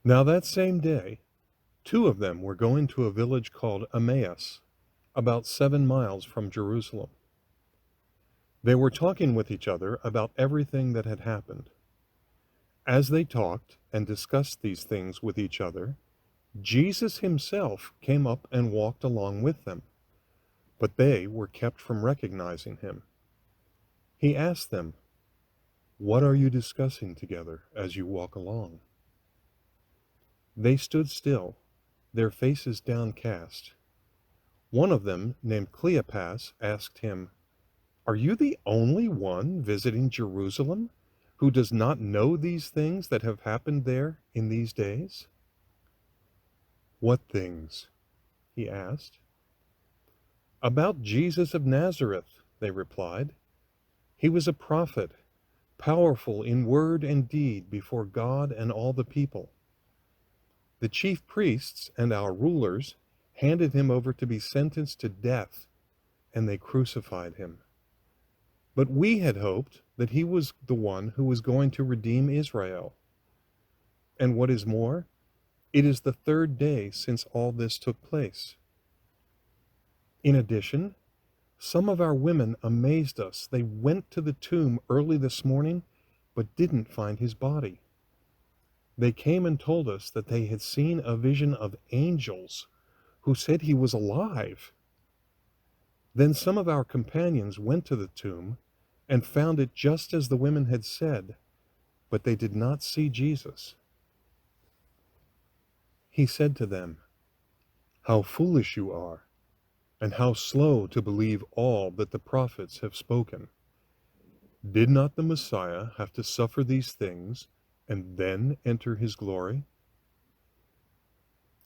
Now that same day, two of them were going to a village called Emmaus, about 7 miles from Jerusalem. They were talking with each other about everything that had happened. As they talked and discussed these things with each other, Jesus himself came up and walked along with them, but they were kept from recognizing him. He asked them, "What are you discussing together as you walk along?" They stood still, their faces downcast. One of them, named Cleopas, asked him, "Are you the only one visiting Jerusalem who does not know these things that have happened there in these days?" "What things?" he asked. "About Jesus of Nazareth," they replied. "He was a prophet, powerful in word and deed before God and all the people. The chief priests and our rulers handed him over to be sentenced to death, and they crucified him. But we had hoped that he was the one who was going to redeem Israel. And what is more, it is the third day since all this took place. In addition, some of our women amazed us. They went to the tomb early this morning, but didn't find his body. They came and told us that they had seen a vision of angels who said he was alive. Then some of our companions went to the tomb and found it just as the women had said, but they did not see Jesus." He said to them, "How foolish you are, and how slow to believe all that the prophets have spoken. Did not the Messiah have to suffer these things and then enter his glory?"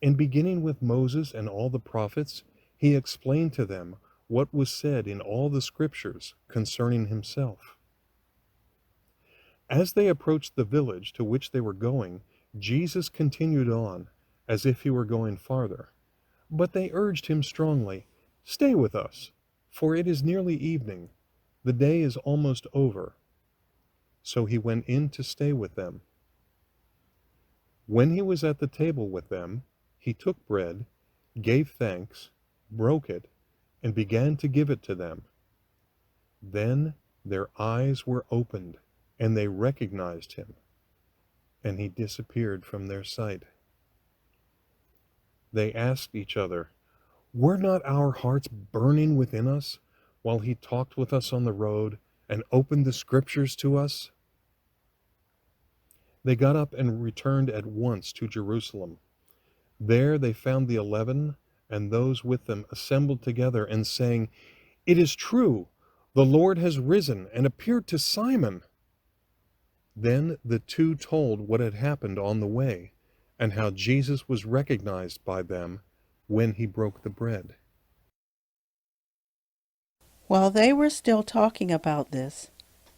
And beginning with Moses and all the prophets, he explained to them what was said in all the scriptures concerning himself. As they approached the village to which they were going, Jesus continued on, as if he were going farther. But they urged him strongly, "Stay with us, for it is nearly evening. The day is almost over." So he went in to stay with them. When he was at the table with them, he took bread, gave thanks, broke it, and began to give it to them. Then their eyes were opened, and they recognized him, and he disappeared from their sight. They asked each other, "Were not our hearts burning within us while he talked with us on the road and opened the scriptures to us?" They got up and returned at once to Jerusalem. There they found the 11 and those with them assembled together and saying, "It is true, the Lord has risen and appeared to Simon." Then the two told what had happened on the way, and how Jesus was recognized by them when he broke the bread. While they were still talking about this,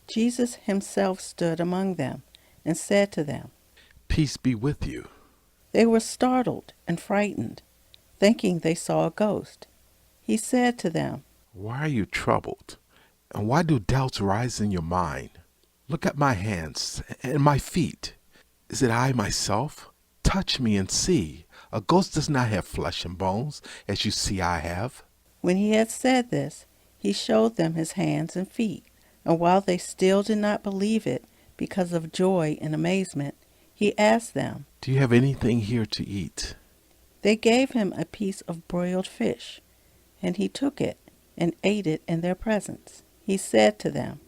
Jesus himself stood among them and said to them. Peace be with you. They were startled and frightened, thinking they saw a ghost. He said to them, Why are you troubled? And why do doubts rise in your mind? Look at my hands and my feet. Is it I myself? Touch me and see. A ghost does not have flesh and bones, as you see I have. When he had said this, he showed them his hands and feet. And while they still did not believe it because of joy and amazement, he asked them. Do you have anything here to eat? They gave him a piece of broiled fish, and he took it and ate it in their presence. He said to them,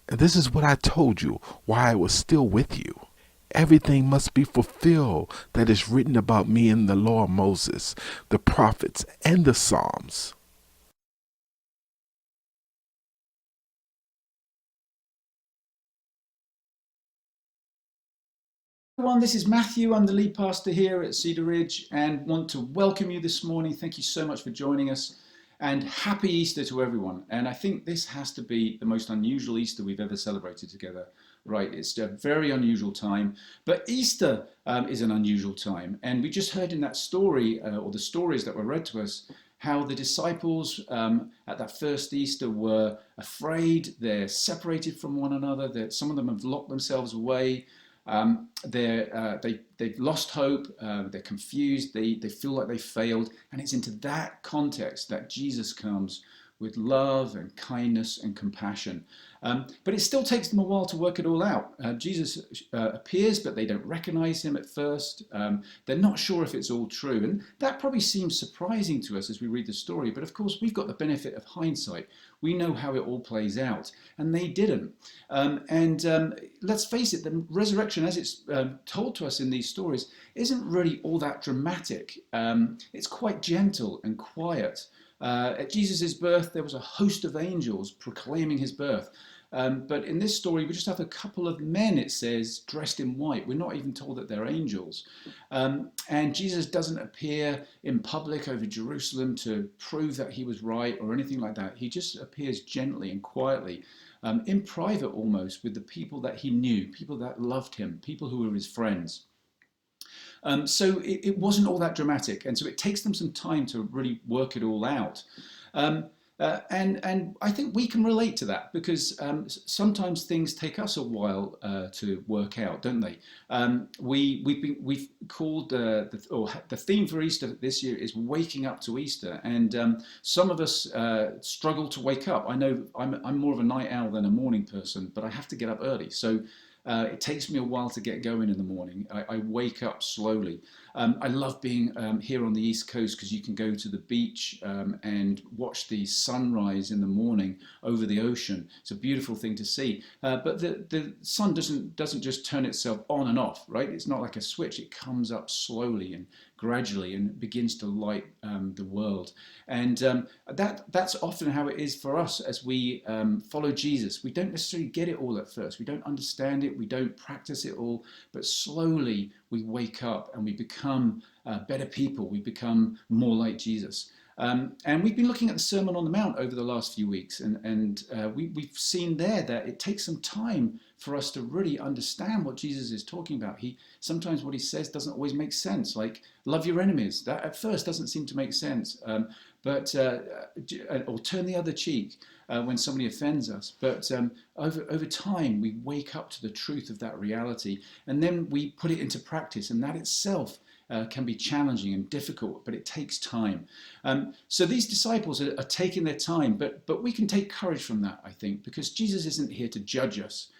And this is what I told you while I was still with you. Everything must be fulfilled that is written about me in the law of Moses, the prophets, and the Psalms. Everyone, this is Matthew. I'm the lead pastor here at Cedar Ridge and want to welcome you this morning. Thank you so much for joining us and happy Easter to everyone. And I think this has to be the most unusual Easter we've ever celebrated together. Right, it's a very unusual time, but Easter is an unusual time. And we just heard in that story, or the stories that were read to us, how the disciples at that first Easter were afraid. They're separated from one another, that some of them have locked themselves away. They've lost hope. They're confused. They feel like they failed, and it's into that context that Jesus comes with love and kindness and compassion. But it still takes them a while to work it all out. Jesus appears, but they don't recognize him at first. They're not sure if it's all true. And that probably seems surprising to us as we read the story. But of course, we've got the benefit of hindsight. We know how it all plays out. And they didn't. Let's face it, the resurrection, as it's told to us in these stories, isn't really all that dramatic. It's quite gentle and quiet. At Jesus' birth, there was a host of angels proclaiming his birth. But in this story, we just have a couple of men, it says, dressed in white. We're not even told that they're angels. And Jesus doesn't appear in public over Jerusalem to prove that he was right or anything like that. He just appears gently and quietly, in private almost, with the people that he knew, people that loved him, people who were his friends. So it wasn't all that dramatic, and so it takes them some time to really work it all out. And I think we can relate to that because sometimes things take us a while to work out, don't they? We've called the theme for Easter this year is waking up to Easter, and some of us struggle to wake up. I know I'm more of a night owl than a morning person, but I have to get up early, so. It takes me a while to get going in the morning. I wake up slowly. I love being here on the East Coast because you can go to the beach and watch the sunrise in the morning over the ocean. It's a beautiful thing to see. But the sun doesn't just turn itself on and off, right? It's not like a switch. It comes up slowly and gradually and begins to light the world. And that's often how it is for us as we follow Jesus. We don't necessarily get it all at first. We don't understand it. We don't practice it all. But slowly we wake up and we become better people. We become more like Jesus. And we've been looking at the Sermon on the Mount over the last few weeks, and we've seen there that it takes some time for us to really understand what Jesus is talking about. Sometimes what he says doesn't always make sense, like love your enemies. That at first doesn't seem to make sense, or turn the other cheek when somebody offends us. But over time, we wake up to the truth of that reality, and then we put it into practice, and that itself can be challenging and difficult, but it takes time. So these disciples are taking their time, but we can take courage from that, I think, because Jesus isn't here to judge us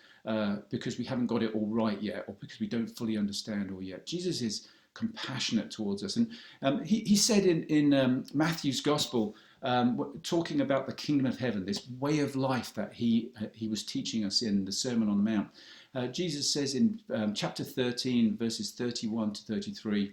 because we haven't got it all right yet, or because we don't fully understand all yet. Jesus is compassionate towards us. And he said in Matthew's Gospel, talking about the kingdom of heaven, this way of life that he was teaching us in the Sermon on the Mount, Jesus says in chapter 13, verses 31 to 33,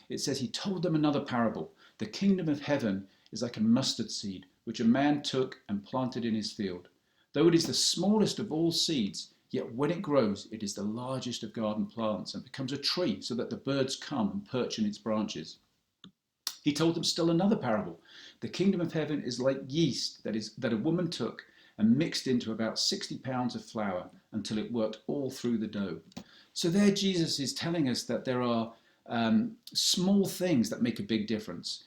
it says, he told them another parable. The kingdom of heaven is like a mustard seed, which a man took and planted in his field. Though it is the smallest of all seeds, yet when it grows, it is the largest of garden plants and becomes a tree so that the birds come and perch in its branches. He told them still another parable. The kingdom of heaven is like yeast that a woman took and mixed into about 60 pounds of flour until it worked all through the dough. So there Jesus is telling us that there are small things that make a big difference.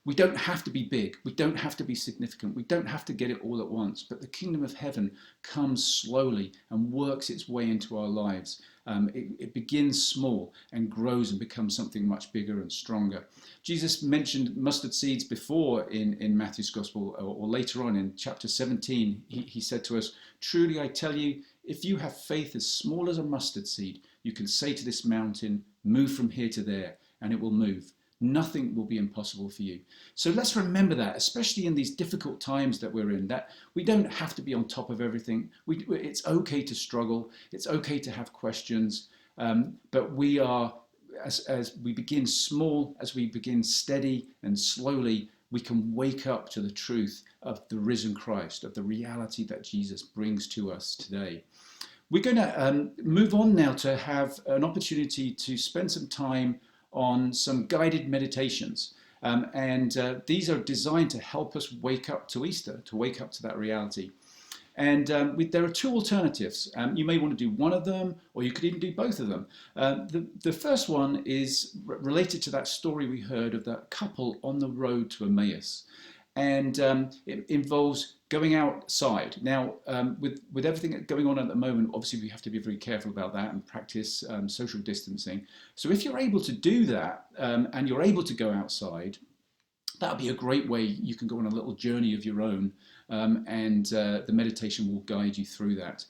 We don't have to be big. We don't have to be significant. We don't have to get it all at once. But the kingdom of heaven comes slowly and works its way into our lives. It begins small and grows and becomes something much bigger and stronger. Jesus mentioned mustard seeds before in Matthew's Gospel, or later on in chapter 17. He said to us, truly I tell you, if you have faith as small as a mustard seed, you can say to this mountain, move from here to there, and it will move. Nothing will be impossible for you. So let's remember that, especially in these difficult times that we're in, that we don't have to be on top of everything. It's okay to struggle. It's okay to have questions. But we are, as we begin small, as we begin steady and slowly, we can wake up to the truth of the risen Christ, of the reality that Jesus brings to us today. We're going to move on now to have an opportunity to spend some time on some guided meditations. These are designed to help us wake up to Easter, to wake up to that reality. And there are two alternatives. You may want to do one of them, or you could even do both of them. The first one is related to that story we heard of that couple on the road to Emmaus. and it involves going outside. Now, with everything going on at the moment, obviously we have to be very careful about that and practice social distancing. So if you're able to do that and you're able to go outside, that would be a great way. You can go on a little journey of your own, and the meditation will guide you through that.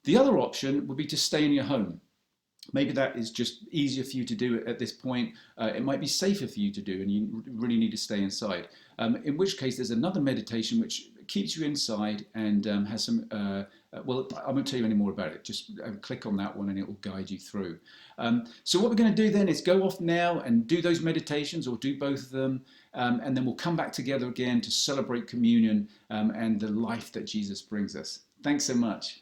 The other option would be to stay in your home. Maybe that is just easier for you to do at this point. It might be safer for you to do, and you really need to stay inside. In which case, there's another meditation which keeps you inside and has some. Well, I won't tell you any more about it. Just click on that one, and it will guide you through. So what we're going to do then is go off now and do those meditations, or do both of them, and then we'll come back together again to celebrate communion and the life that Jesus brings us. Thanks so much.